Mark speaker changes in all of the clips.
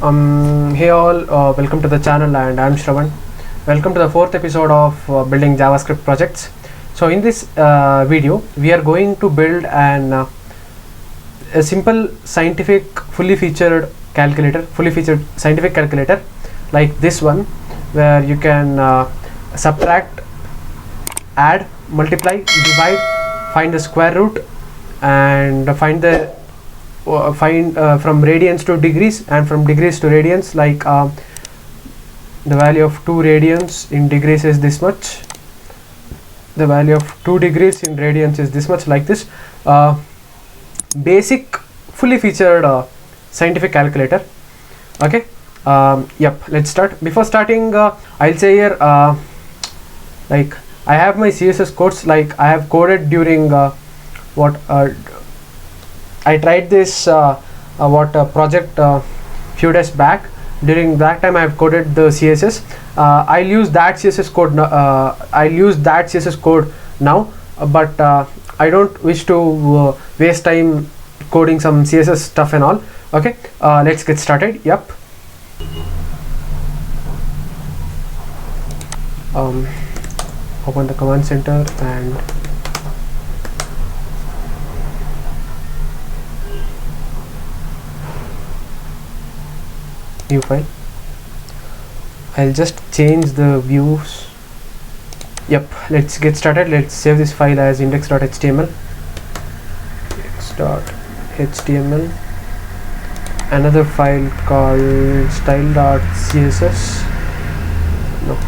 Speaker 1: Hey all, welcome to the channel, and I'm Shravan. Welcome to the fourth episode of building JavaScript projects. So in this video, we are going to build a simple scientific fully featured scientific calculator like this one, where you can subtract, add, multiply, divide, find the square root, and find from radians to degrees and from degrees to radians, like the value of 2 radians in degrees is this much, the value of 2 degrees in radians is this much, like this. Basic fully featured scientific calculator. Okay. Yep, let's start. Before starting, I'll say here, like, I have my CSS codes, like I have coded during what I tried this project few days back. During that time I have coded the CSS. I'll use that CSS code now, but I don't wish to waste time coding some CSS stuff and all. Okay, let's get started. Yep. Open the command center and new file. I'll just change the views. Yep, let's get started. Let's save this file as index.html. index.html. Another file called style.css. No.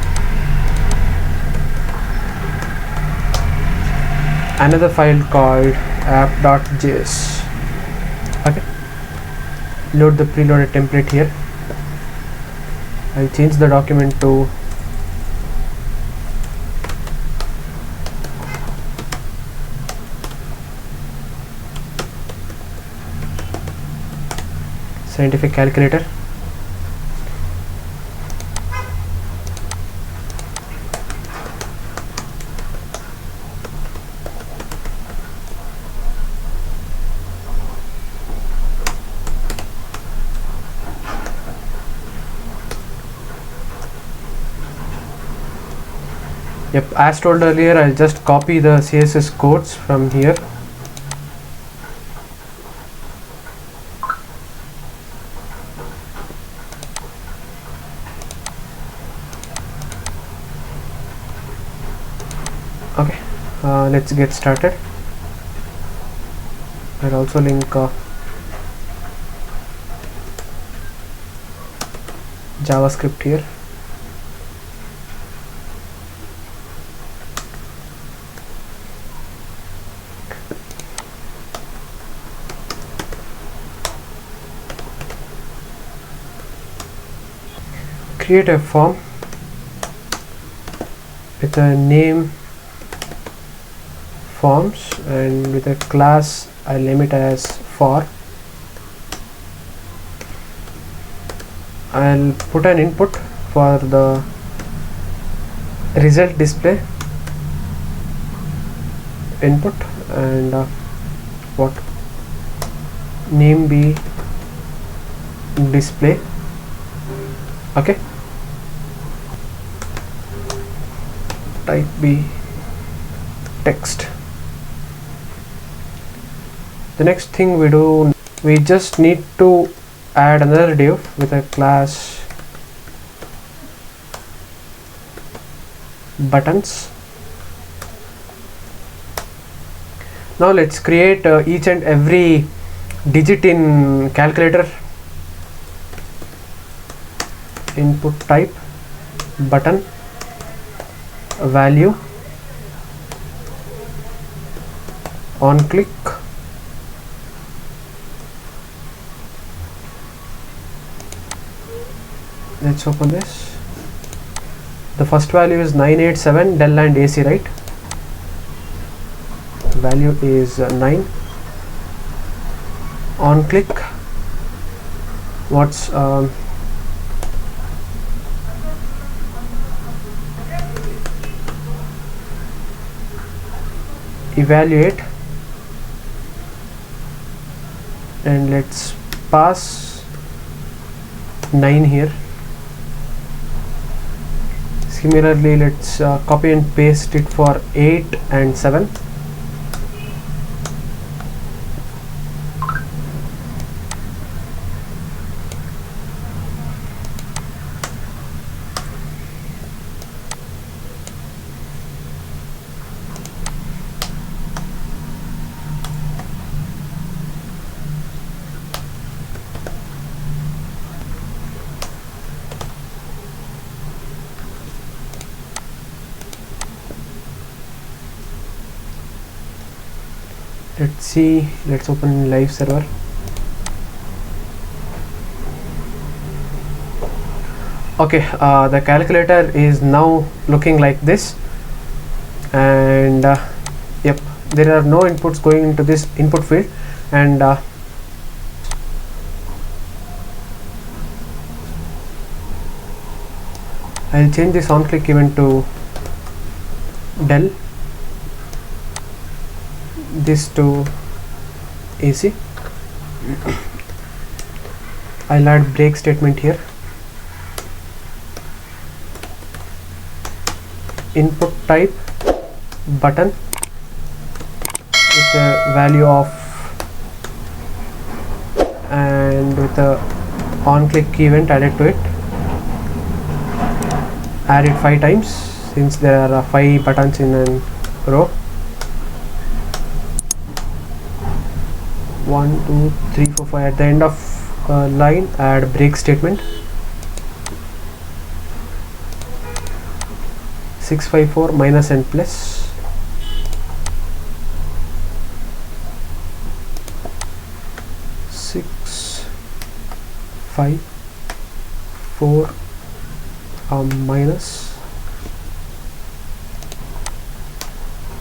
Speaker 1: Another file called app.js. Okay. Load the preloaded template here. I'll change the document to scientific calculator. Yep, as told earlier, I'll just copy the CSS codes from here. Okay, let's get started. I'll also link JavaScript here. Create a form with a name forms, and with a class I'll name it as for. I'll put an input for the result display input, and what name be display. Okay, type be text. The next thing we do, we just need to add another div with a class buttons. Now let's create each and every digit in calculator. Input type button, value, on click, let's open this. The first value is 987 del and AC, right? Value is 9. On click, what's evaluate, and let's pass 9 here. Similarly, let's copy and paste it for 8 and 7. Let's see, let's open live server. Okay, the calculator is now looking like this, and yep, there are no inputs going into this input field, and I'll change this on click event to del, this to AC. I'll add break statement here. Input type button with a value of, and with a on click event added to it. Add it 5 times since there are 5 buttons in a row. 1 2 3 4 5. At the end of line, add break statement. 654 minus and plus. Six, 5, 4, minus,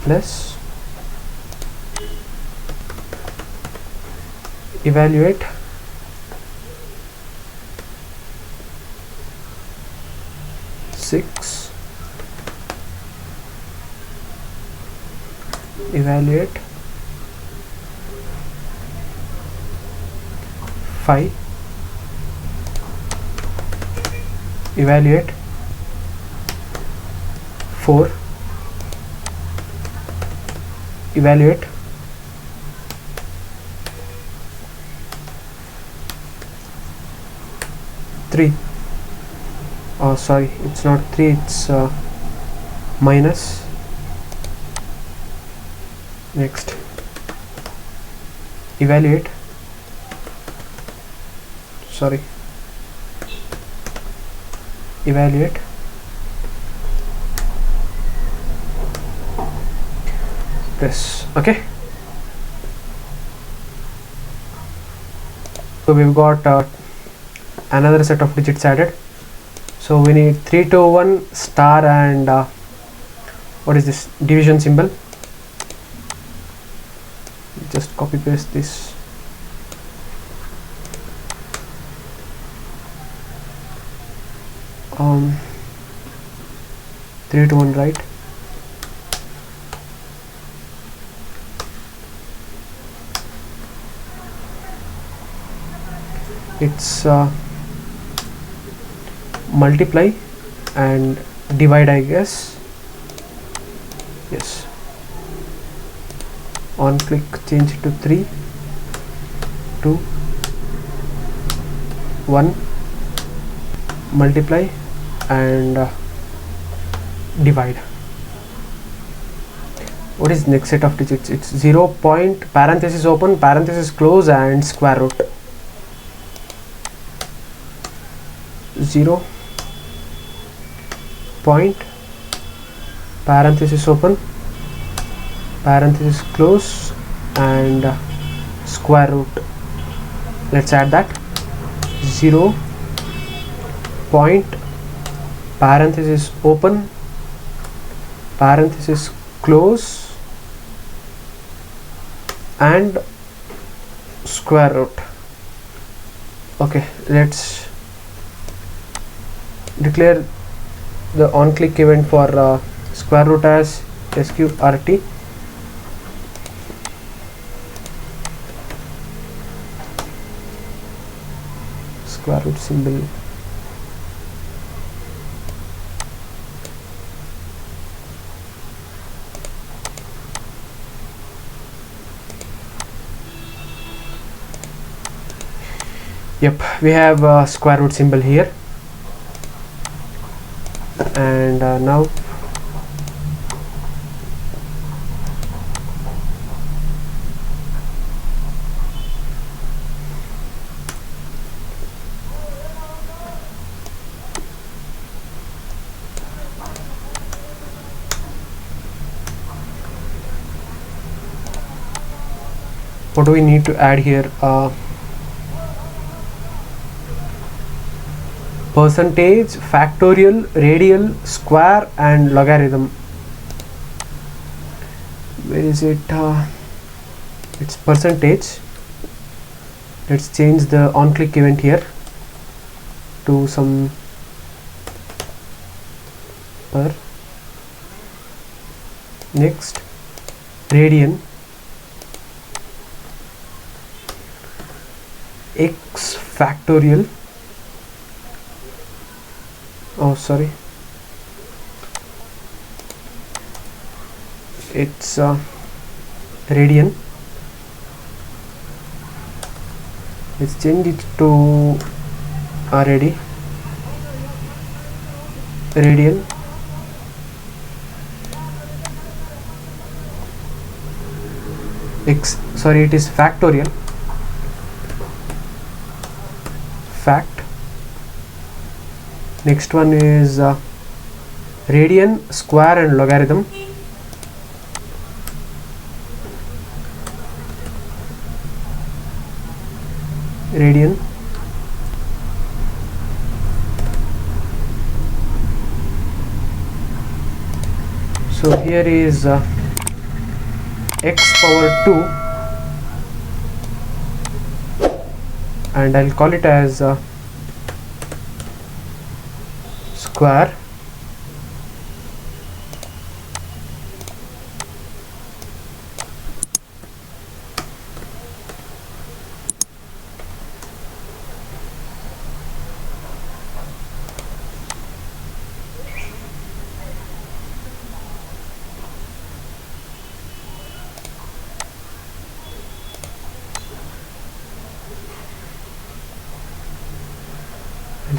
Speaker 1: plus, evaluate, six, evaluate, 5, evaluate, 4, evaluate, 3. Oh sorry, it's not 3, it's minus. Next, evaluate, sorry, evaluate, this. Okay, so we've got another set of digits added. So we need 3 2 1 star and what is this, division symbol. Just copy paste this. Um, 3 2 1, right? It's multiply and divide, I guess. Yes. On click, change it to 3 2 1, multiply and divide. What is next set of digits? It's 0 point, parenthesis open, parenthesis close, and square root. 0 point, parenthesis open, parenthesis close, and square root. Let's add that. 0 point, parenthesis open, parenthesis close, and square root. Okay, let's declare the on click event for square root as sqrt. Square root symbol Yep, we have a square root symbol here, and now what do we need to add here? Percentage, factorial, radial, square, and logarithm. Where is it? It's percentage. Let's change the on-click event here to some per. Next, radian, x factorial. Oh, sorry, it's radian. Let's change it to already radian. X, sorry, it is factorial. Fact. Next one is radian, square, and logarithm. Radian, so here is x power 2, and I'll call it as square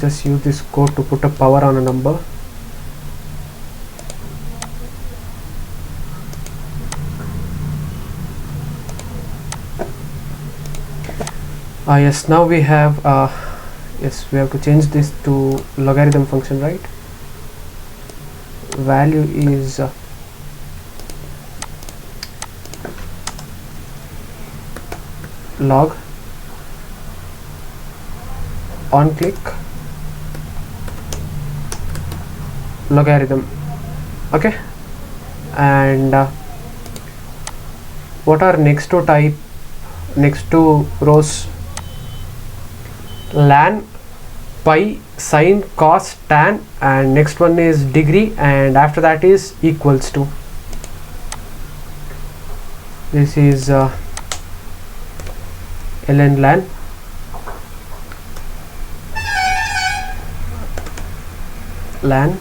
Speaker 1: just use this code to put a power on a number. Yes, now we have yes, we have to change this to logarithm function, right? Value is log, on click, logarithm. Okay, and what are next two rows? Lan, pi, sine, cos, tan, and next one is degree, and after that is equals to. This is ln lan, lan.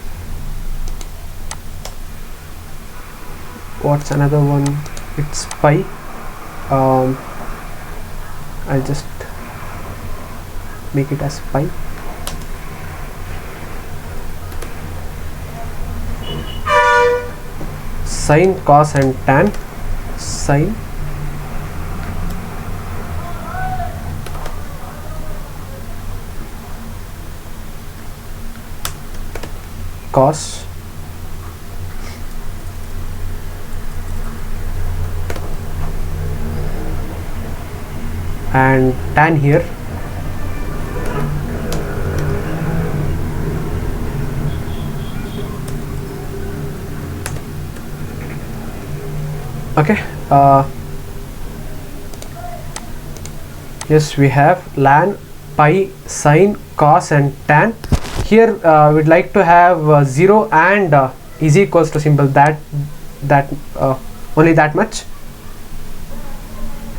Speaker 1: What's another one? It's pi. I'll just make it as pi. Sine, cos, and tan. Sine, cos, and tan here. Okay, yes, we have lan, pi, sine, cos, and tan. Here we'd like to have 0 and is equals to symbol, that only that much.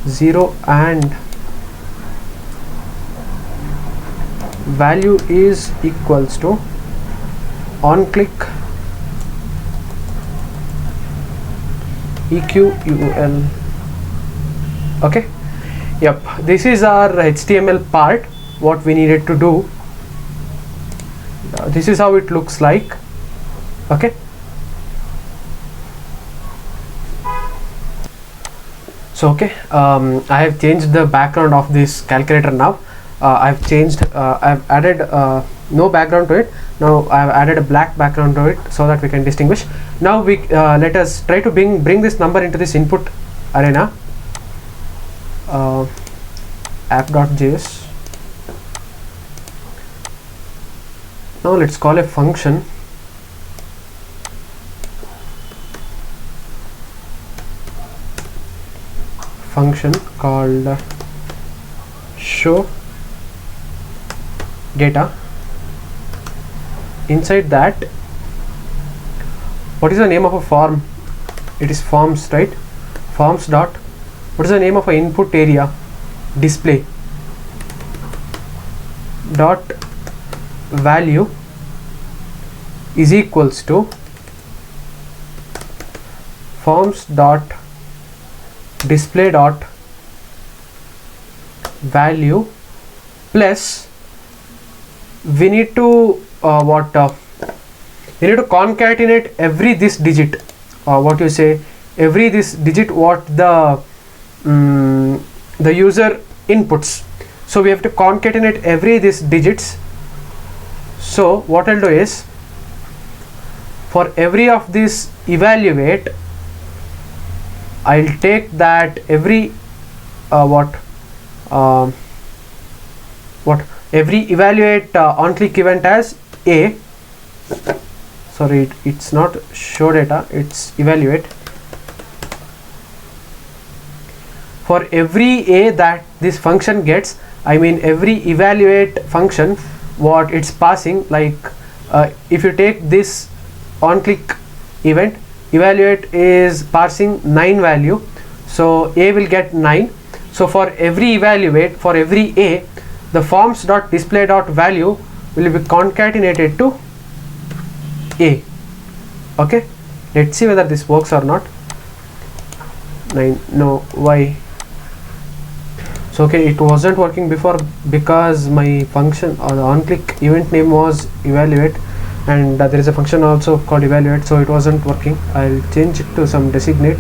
Speaker 1: 0 and value is equals to, on click, equal. Okay, yep, this is our HTML part. what we needed to do. This is how it looks like. Okay, so okay, I have changed the background of this calculator now. I've added no background to it. Now I've added a black background to it so that we can distinguish. Now we let us try to bring this number into this input arena. App.js. Now let's call a function. Called show data. Inside that, what is the name of a form? It is forms, right? Forms dot, what is the name of an input area? Display dot value is equals to forms dot display dot value plus we need to we need to concatenate every this digit, every this digit what the user inputs. So we have to concatenate every this digits. So what I'll do is, for every of this evaluate, I'll take that every every evaluate on click event as a. Sorry, it's not show data, it's evaluate. For every a that this function gets, I mean every evaluate function what it's passing, like if you take this on click event, evaluate is parsing 9 value, so a will get 9. So for every evaluate, for every a, the forms dot display dot value will be concatenated to a. Okay, let's see whether this works or not. 9, no, why? So okay, it wasn't working before because my function or the on click event name was evaluate, and there is a function also called evaluate, so it wasn't working. I'll change it to some designate.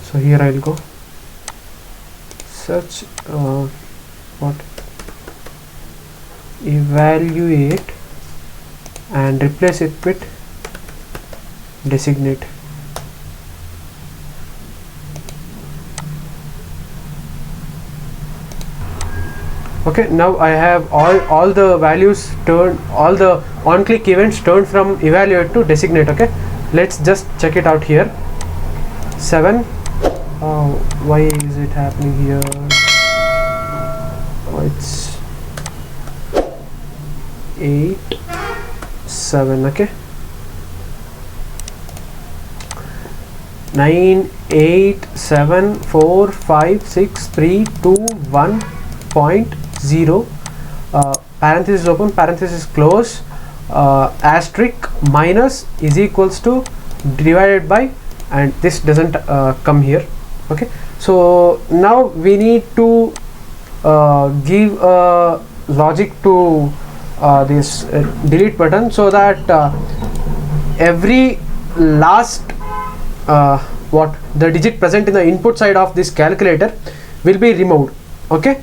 Speaker 1: So here I'll go search what evaluate and replace it with designate. Okay, now I have all the values turned, all the on click events turned from evaluate to designate. Okay, let's just check it out here. 7. Why is it happening here? It's 8 7. Okay, 9 8 7 4 5 6 3 2 1.0 parenthesis open, parenthesis close, asterisk minus is equals to divided by, and this doesn't come here. Okay, so now we need to give a logic to this delete button, so that every last the digit present in the input side of this calculator will be removed. Okay,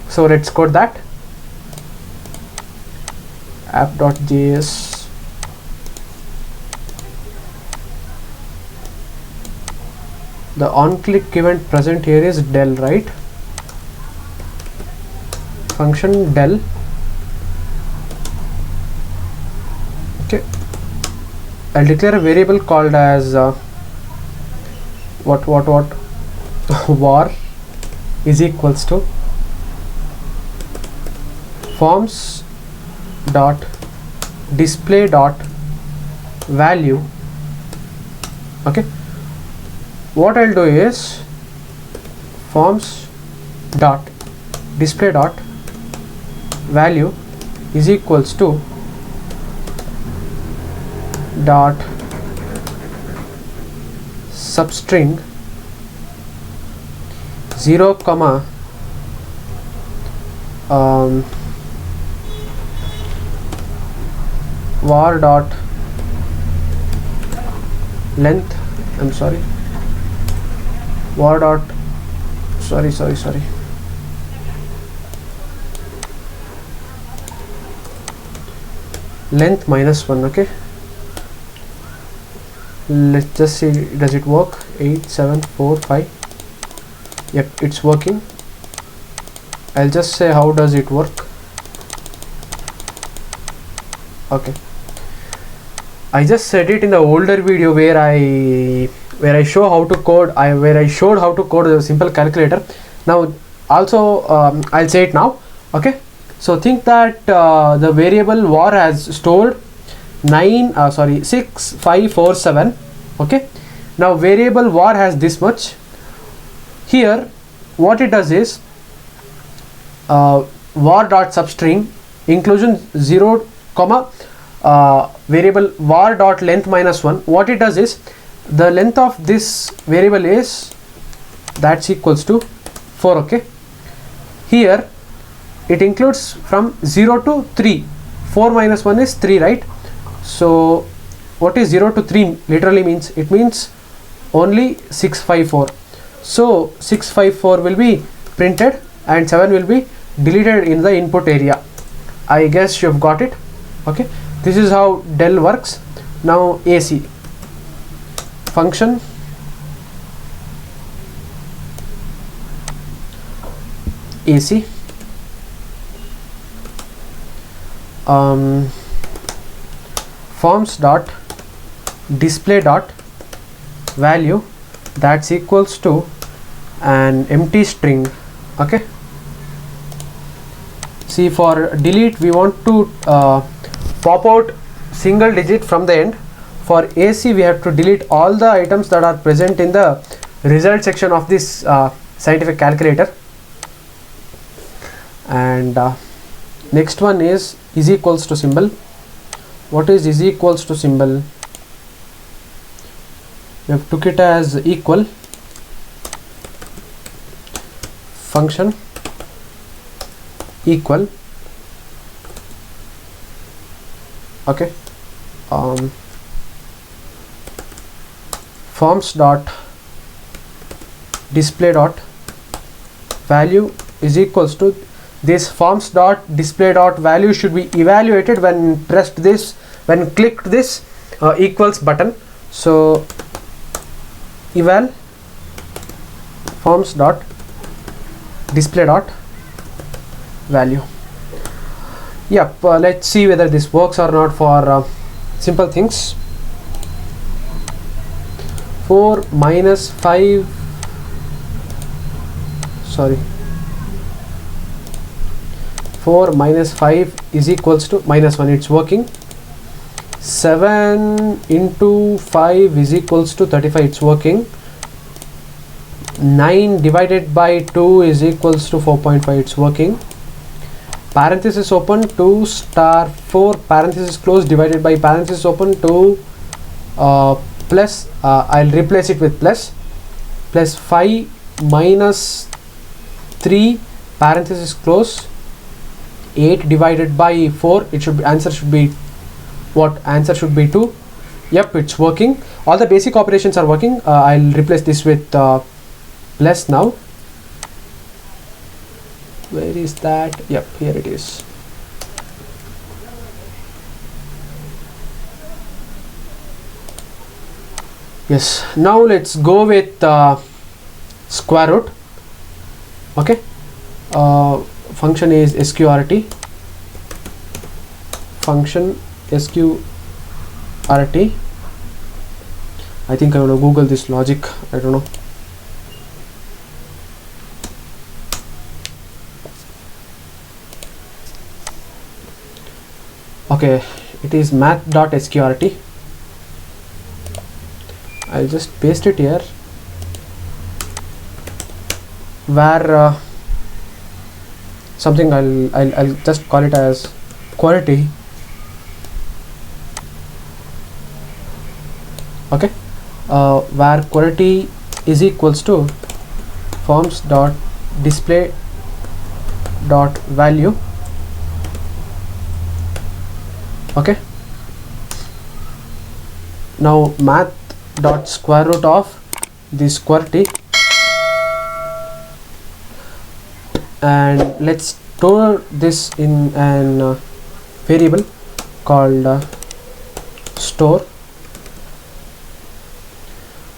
Speaker 1: so let's code that. App.js the on click event present here is del, right? Function del. Okay, I'll declare a variable called as var is equals to forms dot display dot value. Okay, what I'll do is forms dot display dot value is equals to dot substring 0 comma var dot length, I'm sorry, var dot sorry length minus 1. Okay, let's just see, does it work? 8 7 4 5. Yep, it's working. I'll just say how does it work. Okay, I just said it in the older video where I show how to code, where I showed how to code a simple calculator. Now also I'll say it now. Okay, so think that the variable var has stored 6547. Okay, now variable var has this much. Here what it does is var dot substring inclusion 0 comma variable var dot length minus 1. What it does is the length of this variable is that's equals to 4. Okay, here it includes from 0 to 3. 4 minus 1 is 3, right? So what is 0 to 3 literally means? It means only 654. So 654 will be printed and 7 will be deleted in the input area. I guess you've got it. Okay, this is how del works. Now AC function AC forms dot display dot value that's equals to an empty string. Okay, see, for delete we want to pop out single digit from the end. For AC we have to delete all the items that are present in the result section of this scientific calculator. And next one is equals to symbol. What is equals to symbol? We have took it as equal function equal. Okay, forms dot display dot value is equals to this. Forms dot display dot value should be evaluated when pressed this, when clicked this equals button. So eval forms dot display dot value. Yep, let's see whether this works or not for simple things. 4 minus 5 sorry 4 minus 5 is equals to minus 1. It's working. 7 into 5 is equals to 35. It's working. 9 divided by 2 is equals to 4.5. It's working. Parenthesis open 2 star 4 parenthesis close divided by parenthesis open 2 plus I'll replace it with plus 5 minus 3 parenthesis close 8 divided by 4. It should be, answer should be what? Answer should be 2. Yep, it's working. All the basic operations are working. I'll replace this with plus now. Where is that? Yep, here it is. Yes, now let's go with square root. Okay, function is sqrt. Function sqrt. I think I want to Google this logic. I don't know. Okay, it is math.sqrt. I'll just paste it here. where something I'll just call it as quality. Okay, where quality is equals to forms dot display dot value. Okay, now math dot square root of this quality, and let's store this in an variable called store.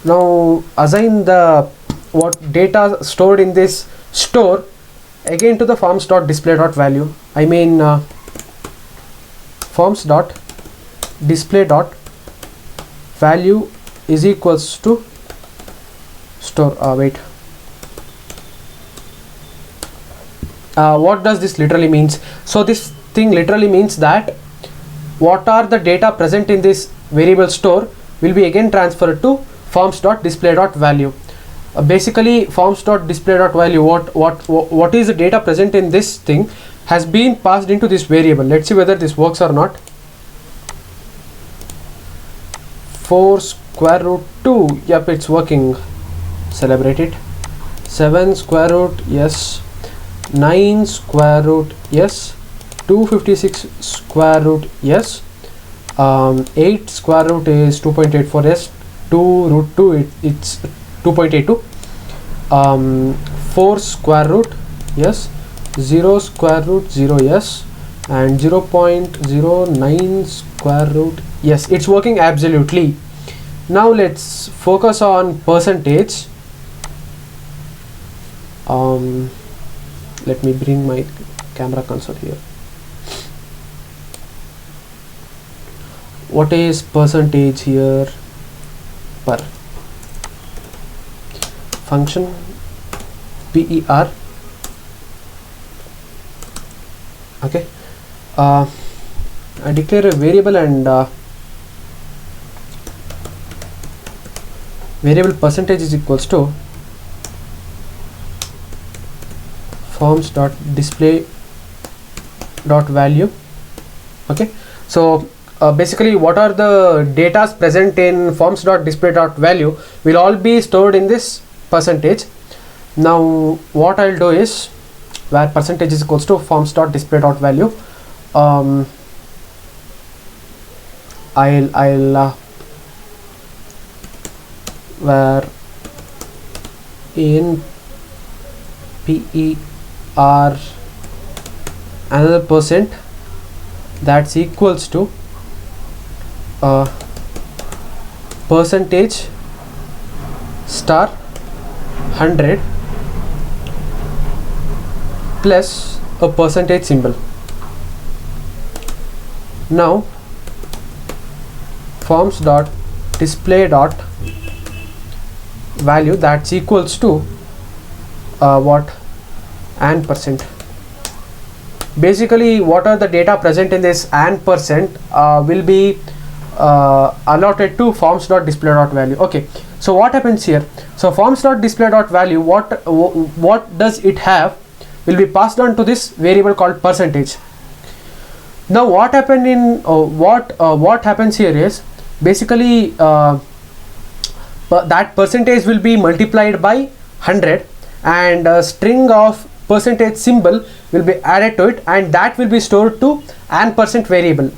Speaker 1: Now assign the what data stored in this store again to the forms dot display dot value. I mean forms dot display dot value is equals to store. What does this literally means? So this thing literally means that what are the data present in this variable store will be again transferred to forms dot display dot value. Basically forms dot display dot value, what is the data present in this thing has been passed into this variable. Let's see whether this works or not. 4 square root 2, yep, it's working. Celebrate it. 7 square root, yes. 9 square root, yes. 256 square root, yes. 8 square root is 2.84, yes. 2 root 2, it's 2.82. 4 square root, yes. 0 square root 0, yes. And 0.09 square root, yes, it's working absolutely. Now let's focus on percentage. Let me bring my camera console here. What is percentage here? Per function per. Okay, I declare a variable, and variable percentage is equals to forms dot display dot value. Okay, so basically what are the data present in forms dot display dot value will all be stored in this percentage. Now what I'll do is, where percentage is equals to forms dot display dot value, I'll where in per another percent, that's equals to percentage star 100 plus a percentage symbol. Now forms dot display dot value, that's equals to what, and percent. Basically what are the data present in this and percent will be allotted to forms dot display dot value. Okay, so what happens here? So forms dot display dot value, what does it have will be passed on to this variable called percentage. Now what happened in what happens here is, basically that percentage will be multiplied by 100, and a string of percentage symbol will be added to it, and that will be stored to an percent variable.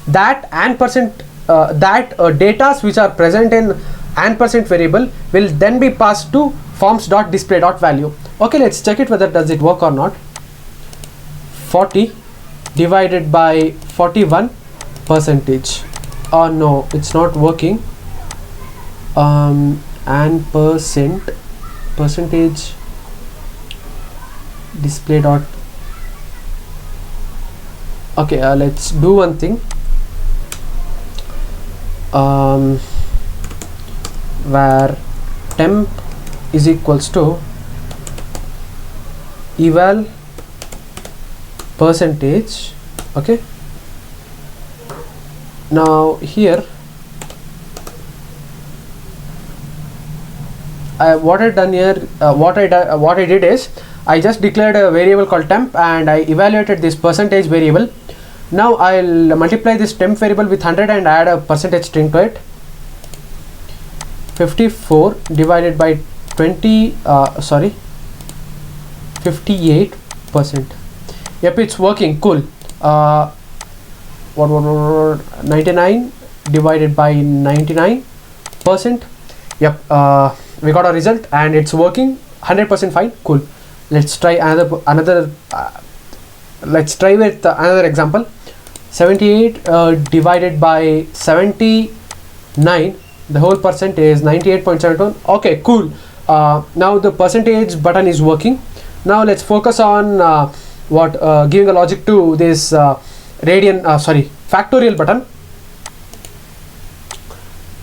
Speaker 1: That and percent data which are present in an percent variable will then be passed to forms dot display dot value. Okay, let's check it whether does it work or not. 40 divided by 41 percentage. Oh no, it's not working. And percentage display dot. Okay, let's do one thing. Where temp is equals to eval percentage. Okay, now here what I done here, what I did is I just declared a variable called temp and I evaluated this percentage variable. Now I'll multiply this temp variable with 100 and add a percentage string to it. 54 divided by 58%. Yep, it's working. Cool. 99 divided by 99%. Yep, we got a result and it's working 100% fine. Cool. Let's try another let's try with another example. 78 divided by 79, the whole percent is 98.71. okay, cool. Now the percentage button is working. Now let's focus on giving a logic to this factorial button.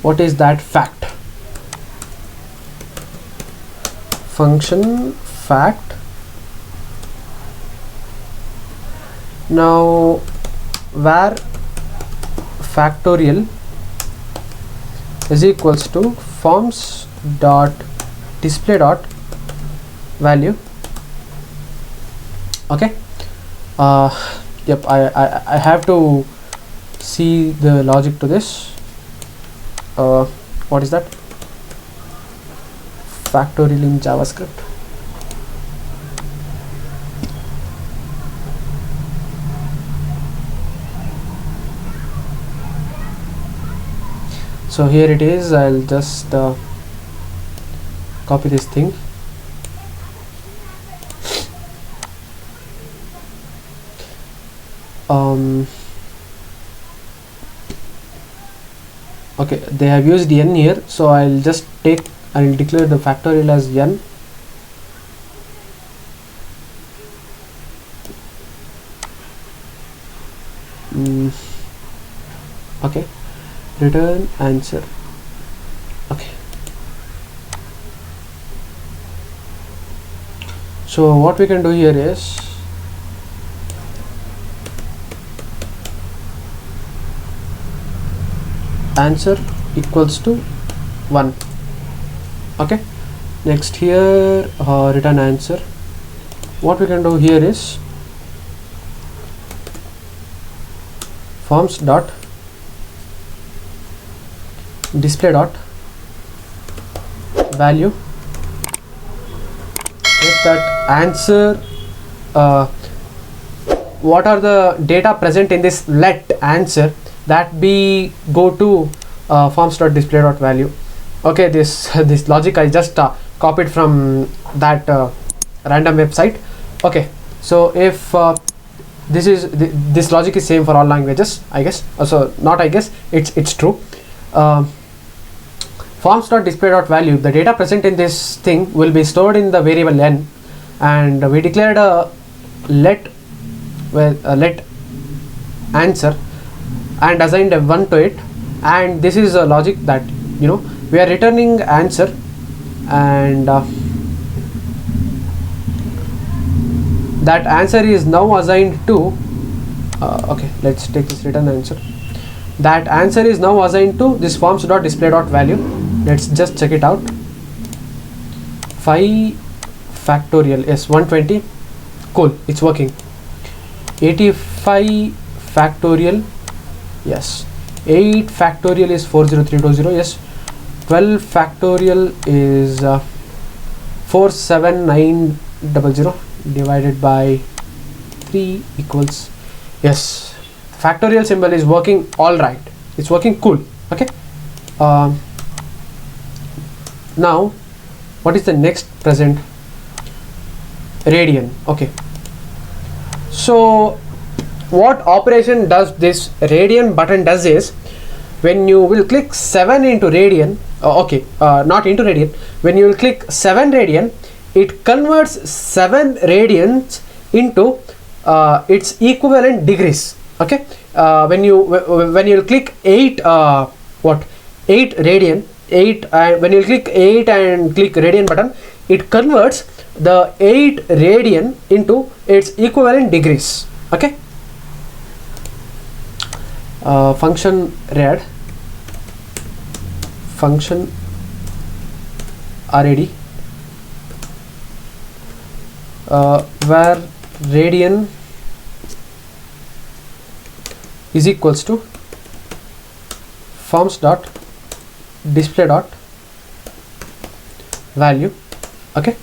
Speaker 1: What is that? Fact function fact. Now var factorial is equals to forms dot display dot value. Okay. Yep, I have to see the logic to this. What is that? Factorial in JavaScript. So here it is. I'll just copy this thing. Okay, they have used n here, so I'll declare the factorial as n. Okay, return answer. Okay, so what we can do here is answer equals to 1. Okay, next here return answer. What we can do here is forms dot display dot value. If that answer what are the data present in this let answer, that be go to forms dot display dot value. Okay, this logic I just copied from that random website. Okay, so if this logic is same for all languages, I guess. So not I guess, it's true. Forms dot display dot value, the data present in this thing will be stored in the variable n, and we declared a let answer and assigned a 1 to it, and this is a logic that we are returning answer, and that answer is now assigned to okay, let's take this return answer. That answer is now assigned to this forms dot display dot value. Let's just check it out. 5 factorial, yes, 120. Cool, it's working. 85 factorial, yes. 8 factorial is 40320, yes. 12 factorial is 47900 divided by 3 equals, yes, factorial symbol is working all right. It's working cool. Okay. Now what is the next present? Radian. Okay, so what operation does this radian button does is, when you will click 7 into radian, not into radian, when you will click 7 radian, it converts 7 radians into its equivalent degrees. Okay, when you will click 8 radian, 8 when you click 8 and click radian button, it converts the 8 radian into its equivalent degrees. Okay, function rad function RAD, where radian is equals to forms dot display dot value. Okay,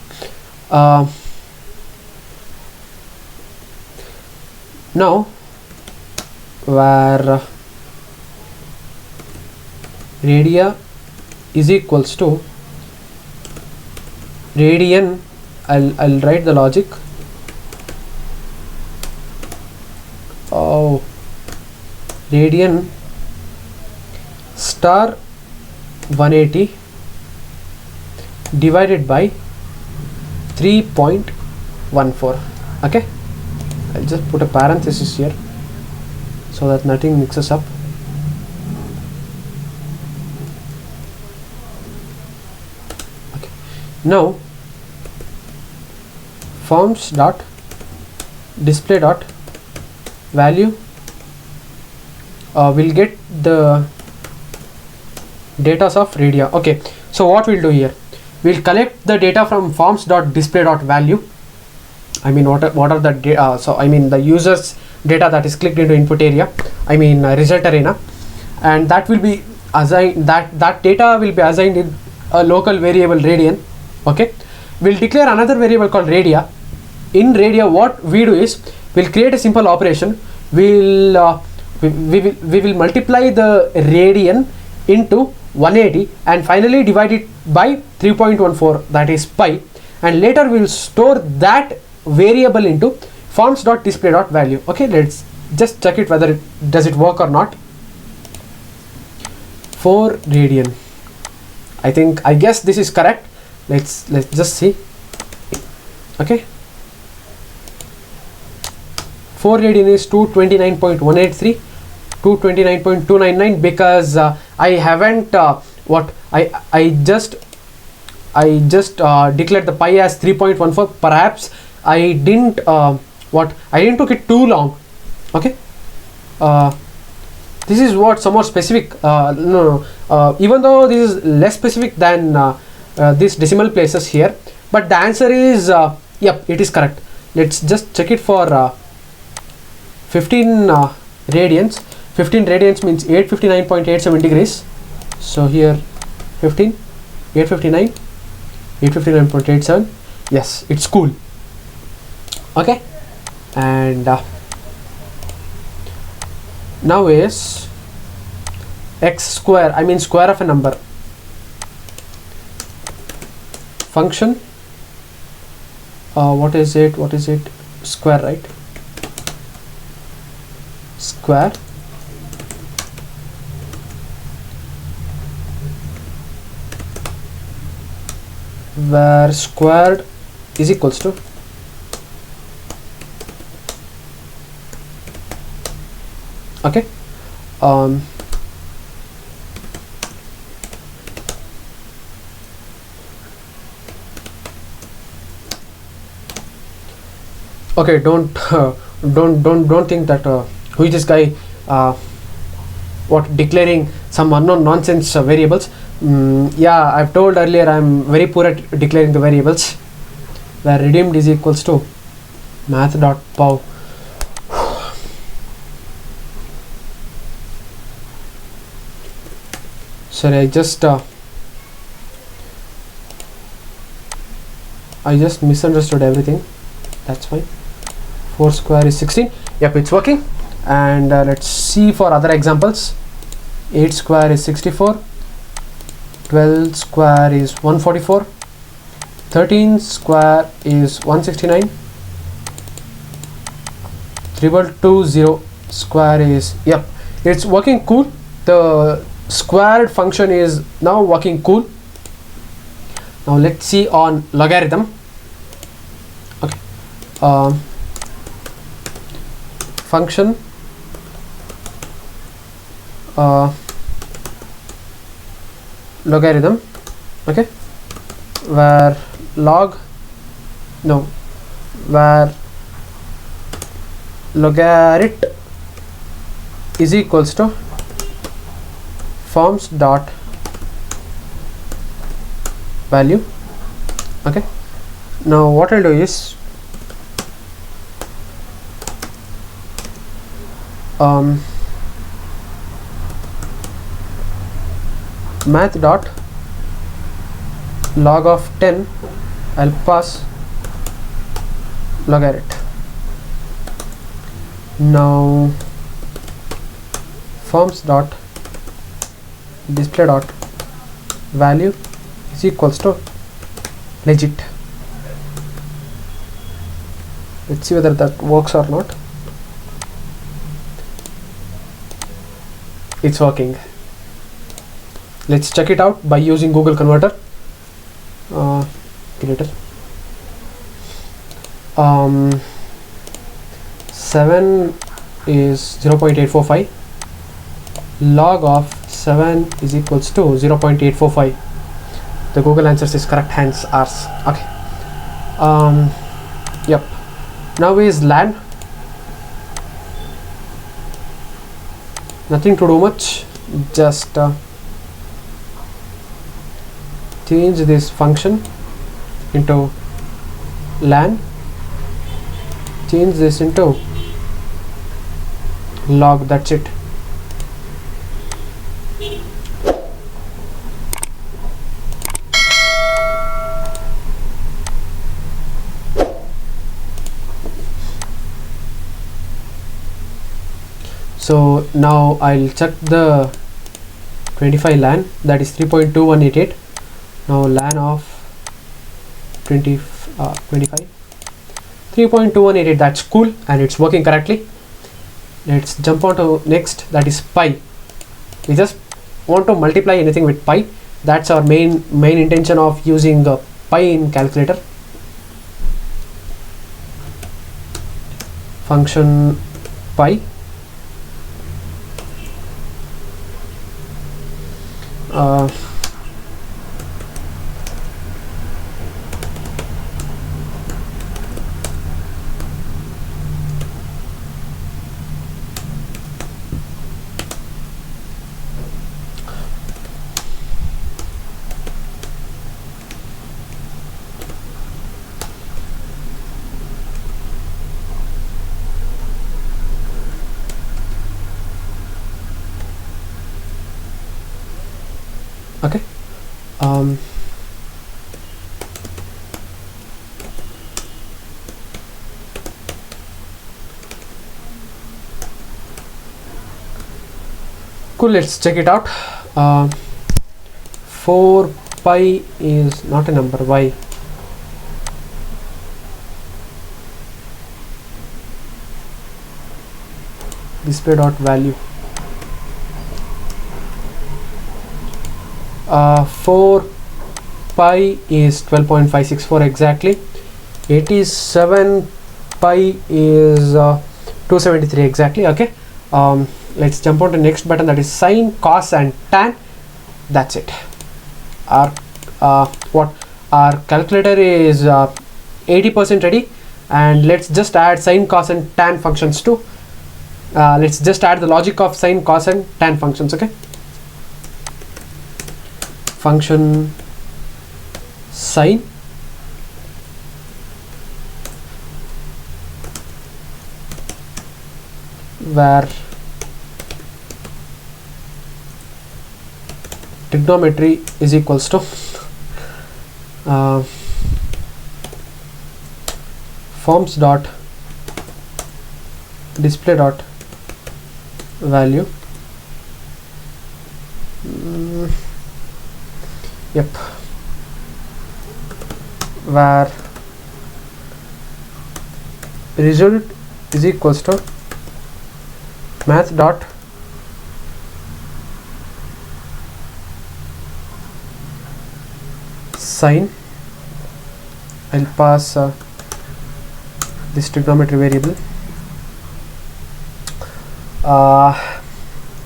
Speaker 1: now where radia is equals to radian, I'll write the logic. Oh, radian star 180 divided by 3.14. Okay, I'll just put a parenthesis here so that nothing mixes up. Okay, now forms dot display dot value will get the data of radia. Okay, so what we'll do here, we'll collect the data from forms dot display dot value. I mean, what are the so I mean the user's data that is clicked into input area, I mean result arena, and that will be assigned, that data will be assigned in a local variable radian. Okay, we'll declare another variable called radia. In radia, what we do is we'll create a simple operation. We will multiply the radian into 180 and finally divide it by 3.14, that is pi, and later we will store that variable into forms dot display dot value. Okay, let's just check it whether does it work or not. 4 radian, I guess this is correct. Let's just see. Okay, 4 radian is 229.183, 229.299, because I haven't I just declared the pi as 3.14. Perhaps I didn't I didn't took it too long. Okay, this is what some more specific. Even though this is less specific than these decimal places here, but the answer is yep, it is correct. Let's just check it for 15 radians. 15 radians means 859.87 degrees. So here 15, 859, 859.87. Yes, it's cool. Okay, and now is x square, I mean square of a number, function, what is it, square, right? Square where squared is equals to okay, okay, don't think that who is this guy declaring some unknown nonsense variables. Yeah, I've told earlier I'm very poor at declaring the variables. Where redeemed is equals to math.pow. Sorry, I just misunderstood everything. That's fine. 4 square is 16. Yep, it's working. And let's see for other examples. 8 square is 64. 12 square is 144. 13 square is 169. 3220 square is, yep, it's working cool. The squared function is now working cool. Now let's see on logarithm. Okay, function logarithm. Okay, where logarit is equals to forms dot value. Okay, now what I'll do is math dot log of 10, I'll pass logarit. Now forms dot display dot value is equals to legit. Let's see whether that works or not. It's working. Let's check it out by using Google Converter. Creator 7 is 0.845. Log of 7 is equals to 0.845. The Google answers is correct, hence ours. Okay. Yep. Now is LAN. Nothing to do much. Just change this function into LAN. Change this into log. That's it. So now I'll check the 25 LAN, that is 3.2188. Now LAN of 25 3.2188, that's cool and it's working correctly. Let's jump on to next, that is pi. We just want to multiply anything with pi. That's our main intention of using pi in calculator. Function pi. Okay. Cool, let's check it out. 4 pi is not a number. Why? Display dot value. 4 pi is 12.564 exactly. 87 pi is 273 exactly. Okay. Let's jump on to next button, that is sine, cos and tan. That's it. Our calculator is 80% ready, and let's just add sine, cos and tan functions too. Let's just add the logic of sine, cos and tan functions. Okay. Function sine where trigonometry is equals to forms dot display dot value. Yep, where result is equals to math dot sine. I'll pass this trigonometry variable.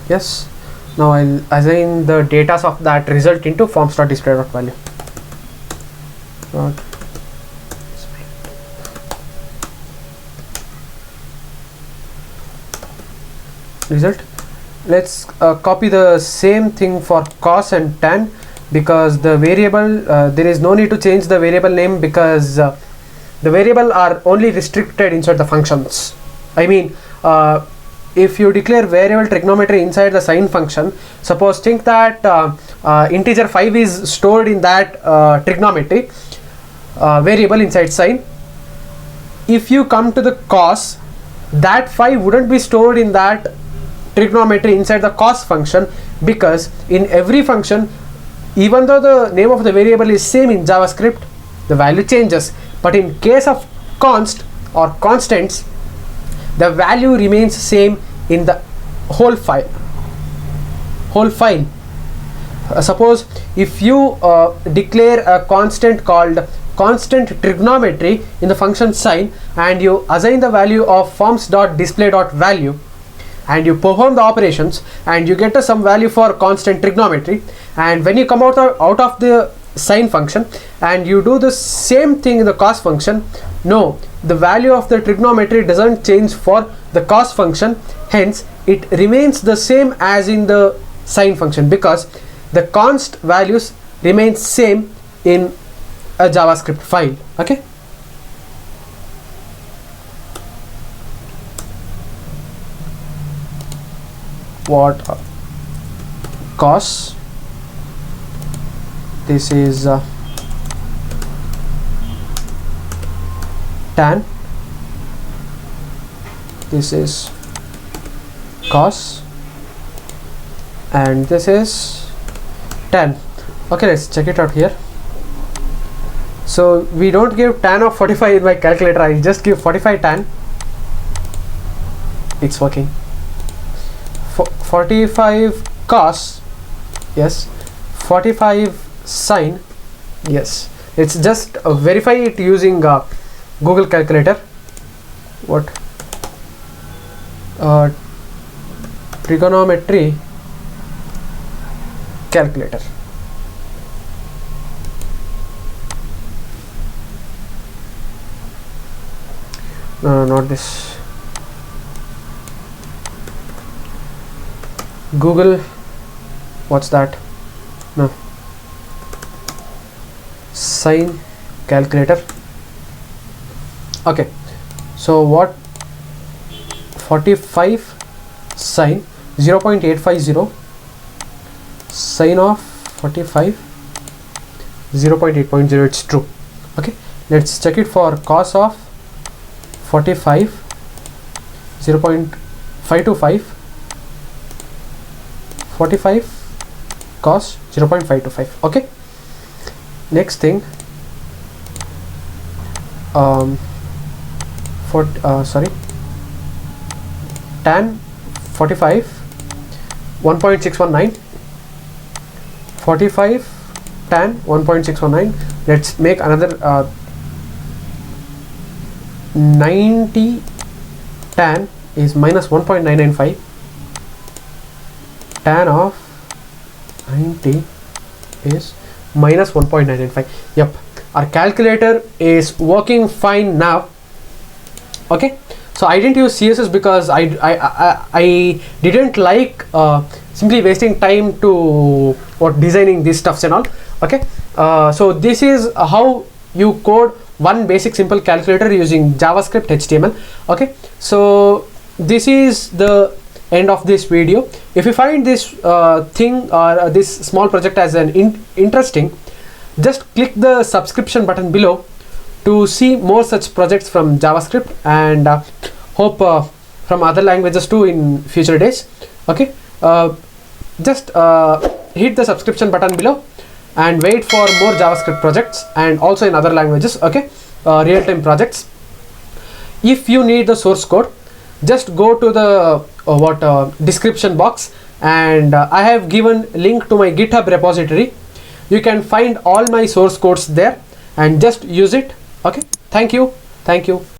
Speaker 1: Yes. Now I'll assign the data of that result into forms.display.value. Result. Let's copy the same thing for cos and tan. because the variable, there is no need to change the variable name, because the variable are only restricted inside the functions. I mean, if you declare variable trigonometry inside the sine function, suppose think that integer 5 is stored in that trigonometry variable inside sine. If you come to the cos, that 5 wouldn't be stored in that trigonometry inside the cos function, because in every function, even though the name of the variable is same in JavaScript, the value changes, but in case of const or constants, the value remains same in the whole file. Suppose if you declare a constant called constant trigonometry in the function sine, and you assign the value of forms.display.value, and you perform the operations, and you get some value for constant trigonometry, and when you come out of the sine function and you do the same thing in the cos function, no, the value of the trigonometry doesn't change for the cos function, hence it remains the same as in the sine function, because the const values remain same in a JavaScript file. Okay, what cos, this is tan, this is cos, and this is tan. Okay, let's check it out here. So we don't give tan of 45 in my calculator, I just give 45 tan. It's working. 45 cos, yes. 45 sine, yes. It's just verify it using Google Calculator. What trigonometry calculator. No, not this. Google, what's that? No, sine calculator. Okay, so what 45 sine 0.850 sine of 45 0.8.0, it's true. Okay, let's check it for cos of 45 0.525 45 cos 0.525. okay, next thing, tan 45 1.619 45 tan 1.619. let's make another 90 tan is minus 1.995. tan of 90 is minus 1.995. Yep, our calculator is working fine now. Okay, so I didn't use CSS because I didn't like simply wasting time to designing these stuffs and all. Okay, so this is how you code one basic simple calculator using JavaScript HTML. Okay, so this is the end of this video. If you find this thing or this small project as an interesting, just click the subscription button below to see more such projects from JavaScript, and hope from other languages too in future days. Okay, just hit the subscription button below and wait for more JavaScript projects, and also in other languages. Okay, real-time projects. If you need the source code, just go to the description box, and I have given link to my GitHub repository. You can find all my source codes there and just use it. Okay, thank you.